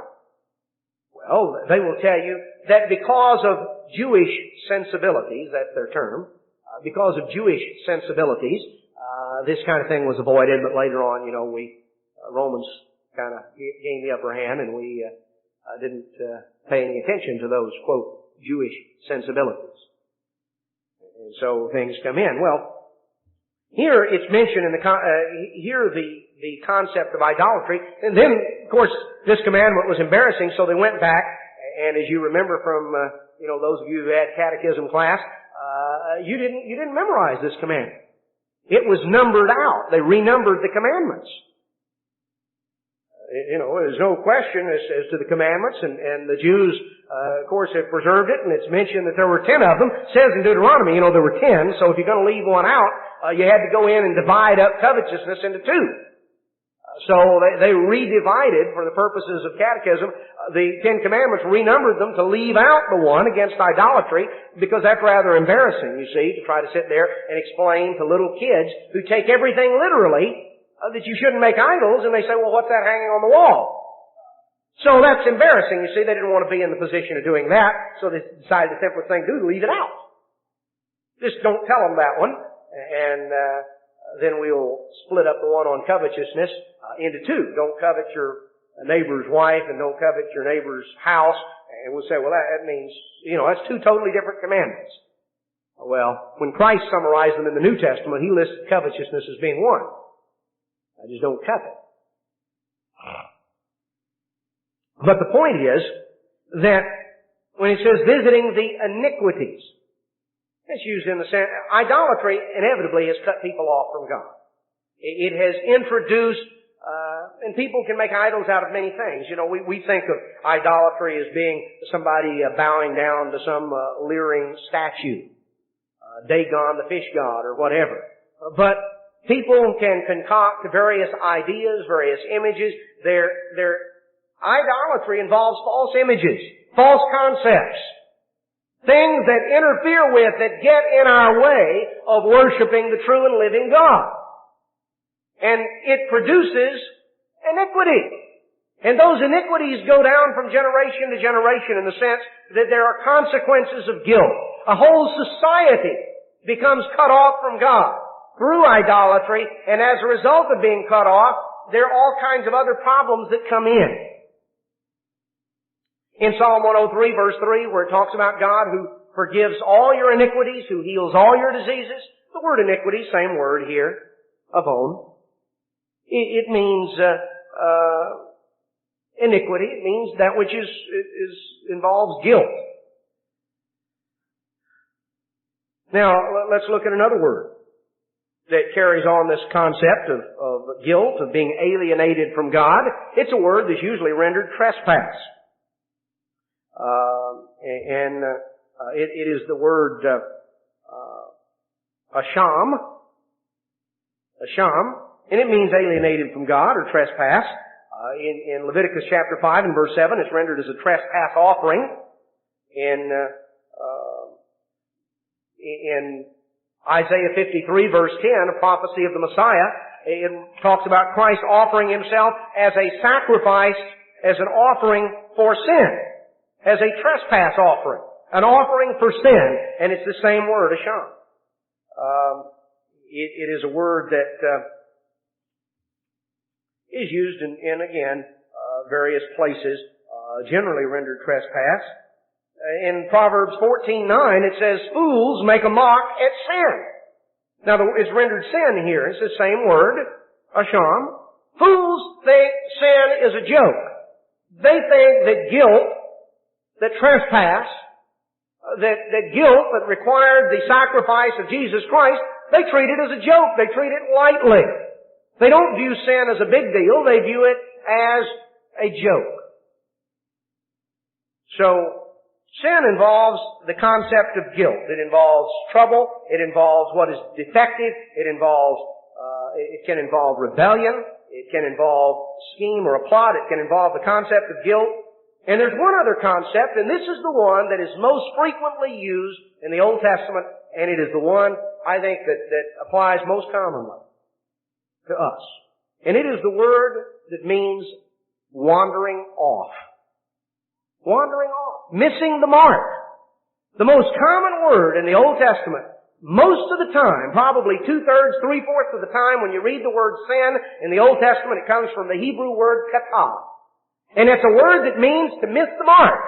B: Well, they will tell you that because of Jewish sensibilities, that's their term, because of Jewish sensibilities, this kind of thing was avoided, but later on, you know, Romans kind of gained the upper hand and we didn't pay any attention to those, quote, Jewish sensibilities. And so things come in. Well, here it's mentioned in the concept of idolatry, and then, of course, this commandment was embarrassing, so they went back, and as you remember from, those of you who had catechism class, you didn't memorize this commandment. It was numbered out. They renumbered the commandments. There's no question as to the commandments, and the Jews, of course, have preserved it, and it's mentioned that there were 10 of them. It says in Deuteronomy, there were 10, so if you're going to leave one out, you had to go in and divide up covetousness into 2. So they redivided, for the purposes of catechism, the 10 commandments, renumbered them to leave out the one against idolatry, because that's rather embarrassing, you see, to try to sit there and explain to little kids who take everything literally, that you shouldn't make idols, and they say, well, what's that hanging on the wall? So that's embarrassing. You see, they didn't want to be in the position of doing that, so they decided the simplest thing to do to leave it out. Just don't tell them that one, and then we'll split up the one on covetousness into 2. Don't covet your neighbor's wife, and don't covet your neighbor's house, and we'll say, well, that means, that's 2 totally different commandments. Well, when Christ summarized them in the New Testament, He listed covetousness as being one. I just don't covet. But the point is that when it says visiting the iniquities, it's used in the sense, idolatry inevitably has cut people off from God. It has introduced, and people can make idols out of many things. We think of idolatry as being somebody bowing down to some leering statue, Dagon, the fish god, or whatever. But people can concoct various ideas, various images. Their idolatry involves false images, false concepts, things that interfere with, that get in our way of worshiping the true and living God. And it produces iniquity. And those iniquities go down from generation to generation in the sense that there are consequences of guilt. A whole society becomes cut off from God through idolatry, and as a result of being cut off, there are all kinds of other problems that come in. In Psalm 103, verse 3, where it talks about God who forgives all your iniquities, who heals all your diseases, the word iniquity, same word here, avon. It means iniquity. It means that which involves guilt. Now, let's look at another word that carries on this concept of guilt, of being alienated from God. It's a word that's usually rendered trespass. It is the word asham, and it means alienated from God or trespass. In Leviticus chapter 5 and verse 7, it's rendered as a trespass offering. In Isaiah 53 verse 10, a prophecy of the Messiah, it talks about Christ offering Himself as a sacrifice, as an offering for sin, as a trespass offering, an offering for sin, and it's the same word, asham. It is a word that is used in again, various places, generally rendered trespass. In Proverbs 14:9, it says, fools make a mock at sin. Now, it's rendered sin here. It's the same word, asham. Fools think sin is a joke. They think that guilt, that trespass, that guilt that required the sacrifice of Jesus Christ, they treat it as a joke. They treat it lightly. They don't view sin as a big deal. They view it as a joke. So, sin involves the concept of guilt. It involves trouble. It involves what is defective. It can involve rebellion. It can involve scheme or a plot. It can involve the concept of guilt. And there's one other concept, and this is the one that is most frequently used in the Old Testament, and it is the one, I think, that applies most commonly to us. And it is the word that means wandering off. Wandering off. Missing the mark. The most common word in the Old Testament, most of the time, probably 2/3, 3/4 of the time when you read the word sin in the Old Testament, it comes from the Hebrew word kata. And it's a word that means to miss the mark.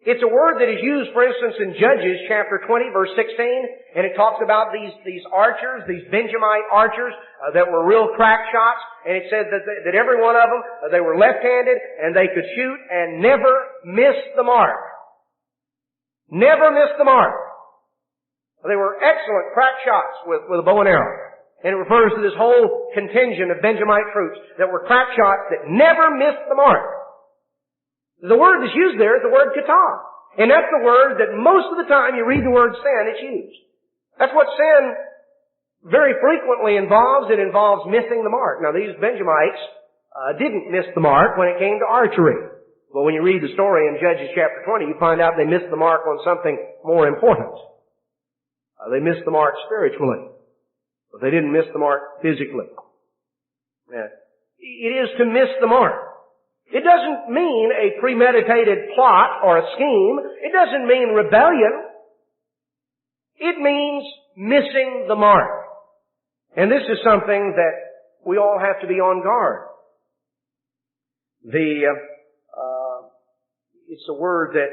B: It's a word that is used, for instance, in Judges chapter 20, verse 16, and it talks about these archers, these Benjamite archers, that were real crack shots, and it said that every one of them, they were left-handed, and they could shoot and never miss the mark. Never miss the mark. They were excellent crack shots with a bow and arrow. And it refers to this whole contingent of Benjamite troops that were crack shots that never missed the mark. The word that's used there is the word kata. And that's the word that most of the time you read the word sin, it's used. That's what sin very frequently involves. It involves missing the mark. Now, these Benjamites didn't miss the mark when it came to archery. But when you read the story in Judges chapter 20, you find out they missed the mark on something more important. They missed the mark spiritually. But they didn't miss the mark physically. It is to miss the mark. It doesn't mean a premeditated plot or a scheme. It doesn't mean rebellion. It means missing the mark. And this is something that we all have to be on guard. It's a word that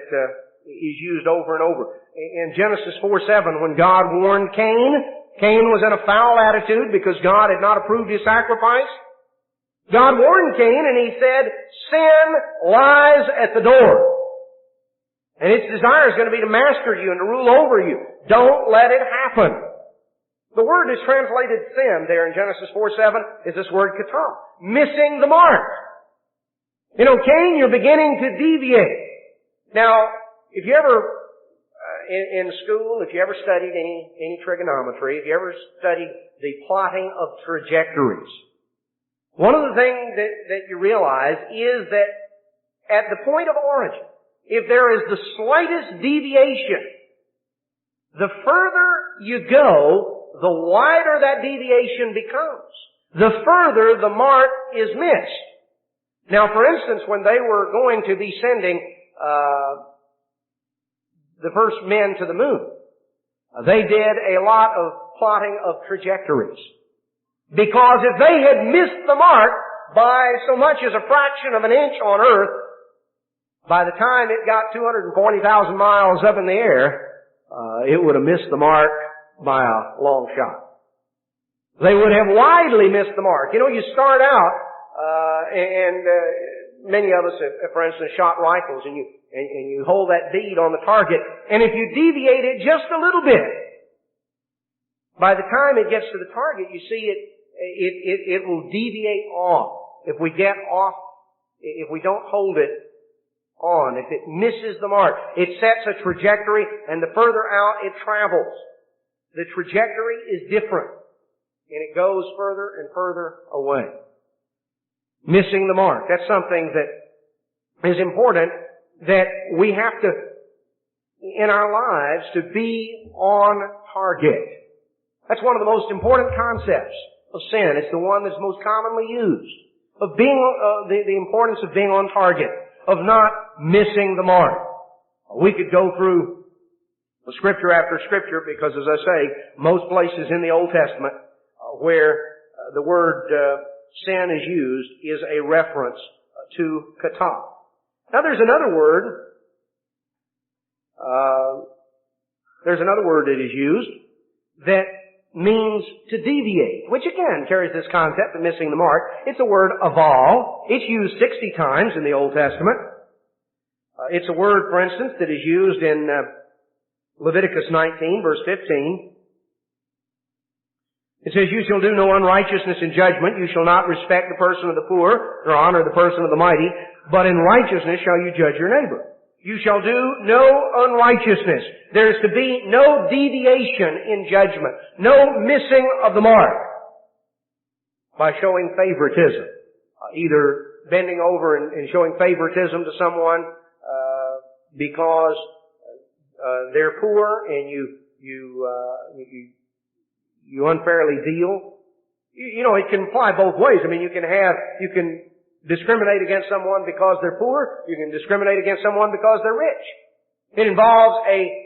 B: is used over and over. In Genesis 4:7, when God warned Cain was in a foul attitude because God had not approved his sacrifice. God warned Cain and He said, sin lies at the door. And its desire is going to be to master you and to rule over you. Don't let it happen. The word is translated sin there in Genesis 4:7 is this word kata. Missing the mark. You know, Cain, you're beginning to deviate. Now, if you ever, in school, if you ever studied any trigonometry, if you ever studied the plotting of trajectories, one of the things that you realize is that at the point of origin, if there is the slightest deviation, the further you go, the wider that deviation becomes. The further the mark is missed. Now, for instance, when they were going to be sending the first men to the moon, they did a lot of plotting of trajectories. Because if they had missed the mark by so much as a fraction of an inch on Earth, by the time it got 240,000 miles up in the air, it would have missed the mark by a long shot. They would have widely missed the mark. You know, you start out, and many of us have, for instance, shot rifles, and and you hold that bead on the target, and if you deviate it just a little bit, by the time it gets to the target, you see it will deviate off. If we get off, if we don't hold it on, if it misses the mark, it sets a trajectory, and the further out it travels, the trajectory is different, and it goes further and further away. Missing the mark. That's something that is important, that we have to, in our lives, to be on target. That's one of the most important concepts of sin. It's the one that's most commonly used. Of being, the importance of being on target. Of not missing the mark. We could go through scripture after scripture because, as I say, most places in the Old Testament where the word sin is used is a reference to kata. Now there's another word that is used that means to deviate, which again carries this concept of missing the mark. It's the word aval. It's used 60 times in the Old Testament. It's a word, for instance, that is used in Leviticus 19, verse 15. It says, "You shall do no unrighteousness in judgment. You shall not respect the person of the poor, nor honor the person of the mighty, but in righteousness shall you judge your neighbor." You shall do no unrighteousness. There is to be no deviation in judgment. No missing of the mark by showing favoritism. Either bending over and showing favoritism to someone because they're poor and you unfairly deal. You know, it can apply both ways. I mean, you can discriminate against someone because they're poor. You can discriminate against someone because they're rich. It involves a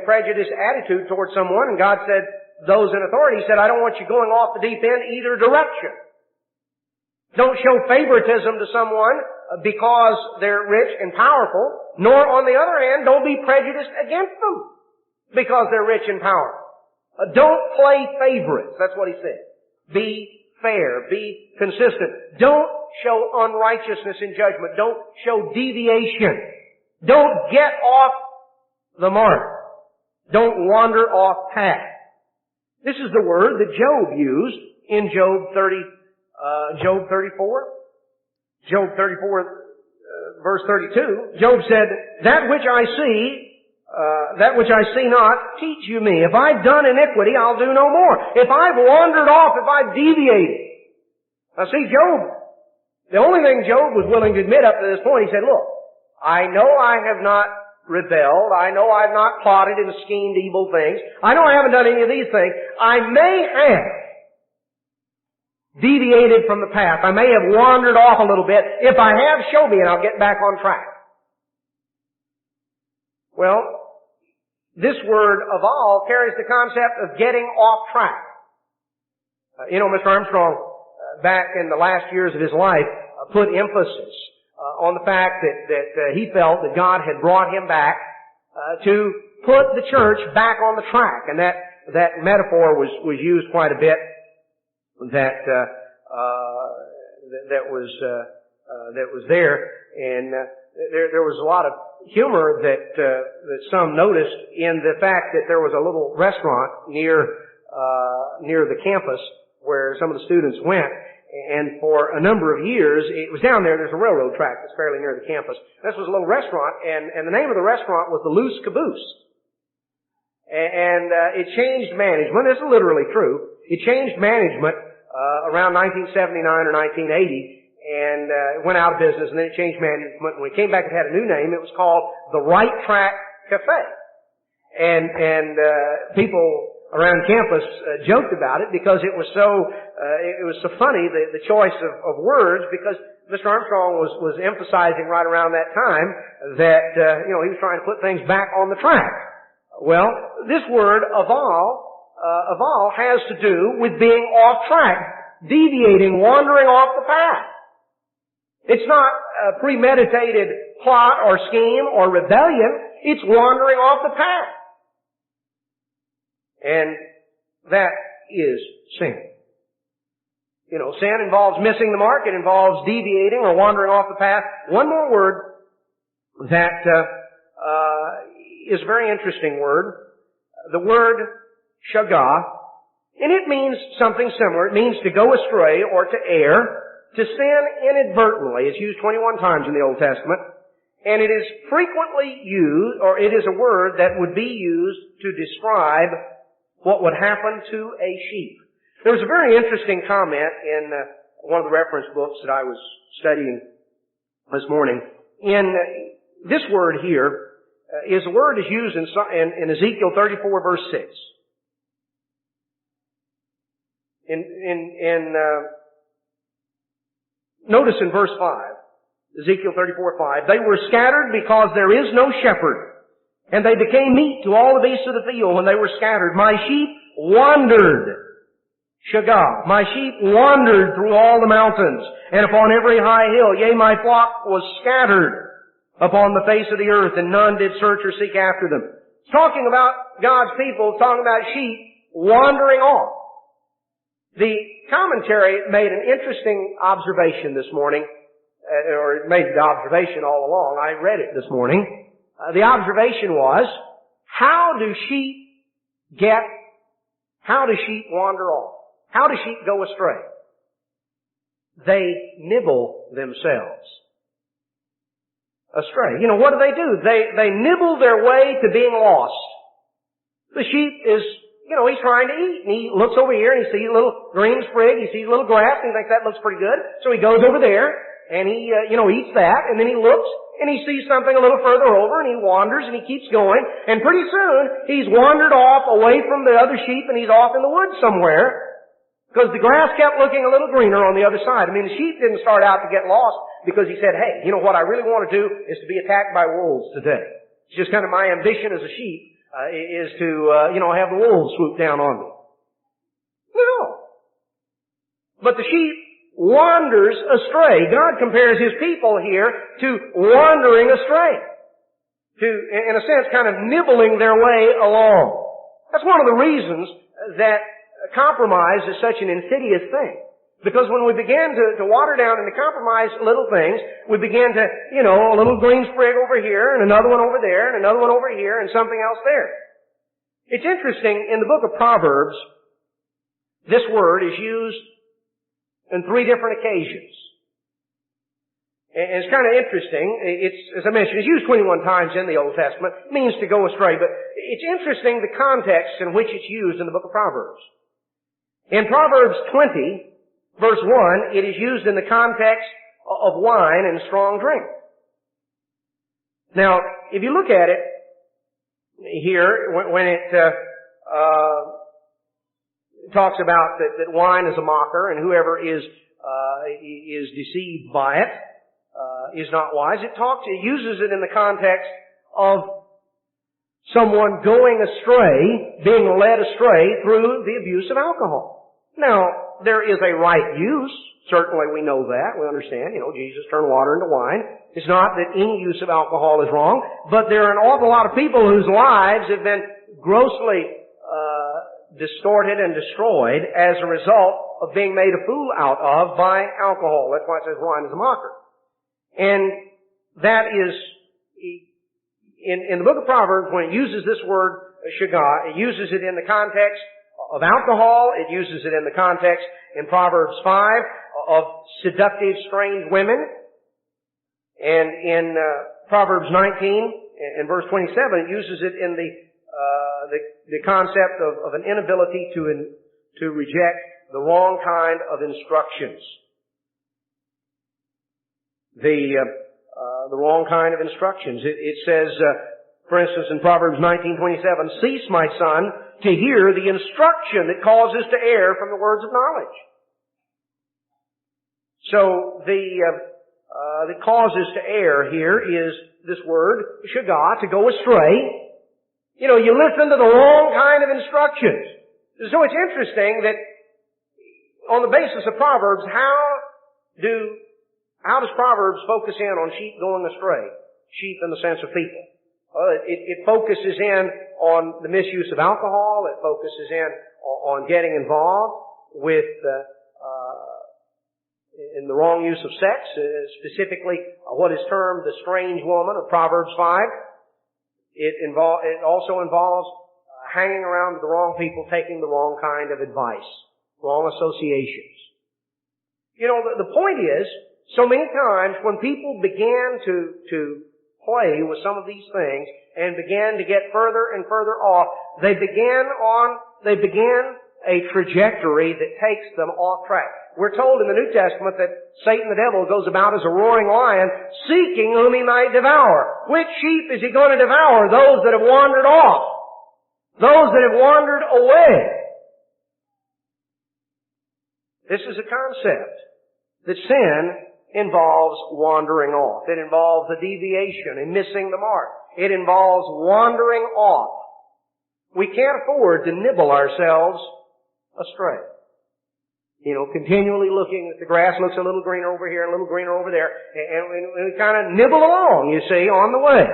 B: prejudiced attitude towards someone, and God said, those in authority said, I don't want you going off the deep end either direction. Don't show favoritism to someone because they're rich and powerful, nor on the other hand, don't be prejudiced against them because they're rich and powerful. Don't play favorites. That's what he said. Be fair. Be consistent. Don't show unrighteousness in judgment. Don't show deviation. Don't get off the mark. Don't wander off path. This is the word that Job used in Job 34. Job 34, verse 32. Job said, that which I see not, teach you me. If I've done iniquity, I'll do no more. If I've wandered off, if I've deviated. Now see, Job, the only thing Job was willing to admit up to this point, he said, look, I know I have not rebelled. I know I've not plotted and schemed evil things. I know I haven't done any of these things. I may have deviated from the path. I may have wandered off a little bit. If I have, show me and I'll get back on track. Well, this word aval carries the concept of getting off track. Mr. Armstrong, back in the last years of his life, put emphasis on the fact that he felt that God had brought him back to put the church back on the track, and that metaphor was used quite a bit. That was there, and there was a lot of humor that some noticed in the fact that there was a little restaurant near the campus where some of the students went, and for a number of years, it was down there. There's a railroad track that's fairly near the campus. This was a little restaurant, and the name of the restaurant was the Loose Caboose. And it changed management. This is literally true. It changed management around 1979 or 1980, and it went out of business, and then it changed management. When it came back, it had a new name. It was called the Right Track Cafe. And people around campus joked about it because it was so funny, the choice of words, because Mr. Armstrong was emphasizing right around that time that he was trying to put things back on the track. Well, this word aval has to do with being off track, deviating, wandering off the path. It's not a premeditated plot or scheme or rebellion. It's wandering off the path. And that is sin. Sin involves missing the mark. It involves deviating or wandering off the path. One more word that is a very interesting word. The word shagah, and it means something similar. It means to go astray or to err, to sin inadvertently. It's used 21 times in the Old Testament. And it is frequently used, or it is a word that would be used to describe what would happen to a sheep. There was a very interesting comment in one of the reference books that I was studying this morning. In this word here is a word is used in Ezekiel 34 verse 6. Notice in verse 5, Ezekiel 34:5, they were scattered because there is no shepherd, and they became meat to all the beasts of the field when they were scattered. My sheep wandered. Shagah. My sheep wandered through all the mountains and upon every high hill. Yea, my flock was scattered upon the face of the earth, and none did search or seek after them. It's talking about God's people, talking about sheep wandering off. The commentary made an interesting observation this morning, or it made the observation all along. I read it this morning. The observation was, how do sheep wander off? How do sheep go astray? They nibble themselves astray. What do? They nibble their way to being lost. The sheep is, he's trying to eat, and he looks over here and he sees a little green sprig, he sees a little grass, and he thinks that looks pretty good. So he goes over there, and he, eats that, and then he looks, and he sees something a little further over, and he wanders, and he keeps going, and pretty soon, he's wandered off away from the other sheep, and he's off in the woods somewhere, because the grass kept looking a little greener on the other side. The sheep didn't start out to get lost because he said, hey, what I really want to do is to be attacked by wolves today. It's just kind of my ambition as a sheep, is to, have the wolves swoop down on me. No. But the sheep wanders astray. God compares His people here to wandering astray. To, in a sense, kind of nibbling their way along. That's one of the reasons that compromise is such an insidious thing. Because when we began to water down and to compromise little things, we began to, a little green sprig over here, and another one over there, and another one over here, and something else there. It's interesting, in the book of Proverbs, this word is used in 3 different occasions. And it's kind of interesting. It's, as I mentioned, it's used 21 times in the Old Testament. It means to go astray, but it's interesting the context in which it's used in the book of Proverbs. In Proverbs 20, verse 1, it is used in the context of wine and strong drink. Now, if you look at it here, when it talks about that wine is a mocker, and whoever is deceived by it is not wise, it uses it in the context of someone going astray, being led astray through the abuse of alcohol. Now, there is a right use. Certainly we know that. We understand. Jesus turned water into wine. It's not that any use of alcohol is wrong, but there are an awful lot of people whose lives have been grossly distorted and destroyed as a result of being made a fool out of by alcohol. That's why it says wine is a mocker. And that is, in the book of Proverbs, when it uses this word, shagah, it uses it in the context of alcohol. It uses it in the context in Proverbs 5 of seductive, strange women. And in Proverbs 19 and verse 27, it uses it in the concept of an inability to reject the wrong kind of instructions. The wrong kind of instructions. It says, for instance, in Proverbs 19:27, cease, my son, to hear the instruction that causes to err from the words of knowledge. So the causes to err here is this word, shagah, to go astray. You listen to the wrong kind of instructions. So it's interesting that on the basis of Proverbs, how does Proverbs focus in on sheep going astray? Sheep in the sense of people. It focuses in on the misuse of alcohol. It focuses in on getting involved with in the wrong use of sex, specifically what is termed the strange woman of Proverbs 5. It also involves hanging around with the wrong people, taking the wrong kind of advice, wrong associations. You know, the point is, so many times when people began to play with some of these things and began to get further and further off, they began a trajectory that takes them off track. We're told in the New Testament that Satan the devil goes about as a roaring lion, seeking whom he might devour. Which sheep is he going to devour? Those that have wandered off. Those that have wandered away. This is a concept that sin involves wandering off. It involves a deviation and missing the mark. It involves wandering off. We can't afford to nibble ourselves astray. You know, continually looking at the grass looks a little greener over here, a little greener over there, and we kind of nibble along, you see, on the way.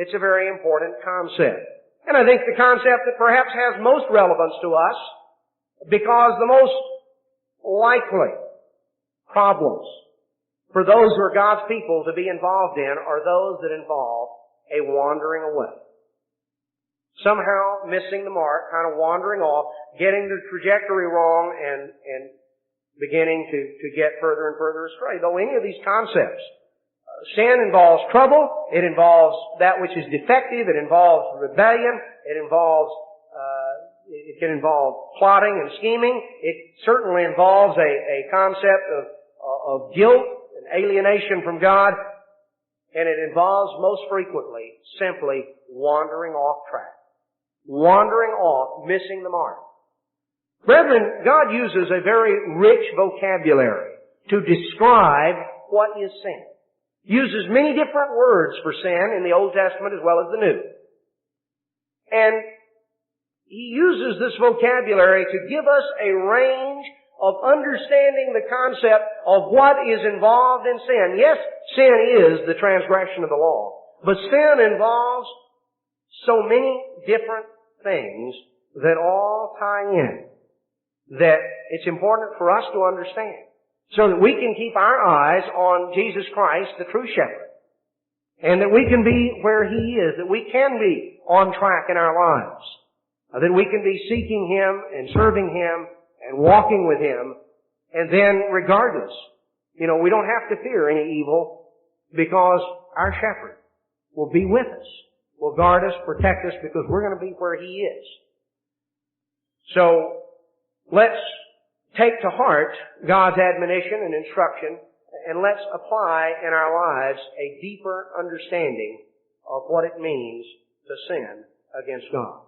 B: It's a very important concept. And I think the concept that perhaps has most relevance to us, because the most likely problems for those who are God's people to be involved in are those that involve a wandering away. Somehow missing the mark, kind of wandering off, getting the trajectory wrong, and beginning to get further and further astray. Though any of these concepts, sin involves trouble, it involves that which is defective, it involves rebellion, it can involve plotting and scheming, it certainly involves a concept of guilt and alienation from God, and it involves most frequently simply wandering off track. Wandering off, missing the mark. Brethren, God uses a very rich vocabulary to describe what is sin. Uses many different words for sin in the Old Testament as well as the New. And He uses this vocabulary to give us a range of understanding the concept of what is involved in sin. Yes, sin is the transgression of the law, but sin involves so many different things that all tie in, that it's important for us to understand, so that we can keep our eyes on Jesus Christ, the true shepherd, and that we can be where He is, that we can be on track in our lives, that we can be seeking Him and serving Him and walking with Him, and then regardless, you know, we don't have to fear any evil, because our shepherd will be with us, will guard us, protect us, because we're going to be where He is. So, let's take to heart God's admonition and instruction, and let's apply in our lives a deeper understanding of what it means to sin against God.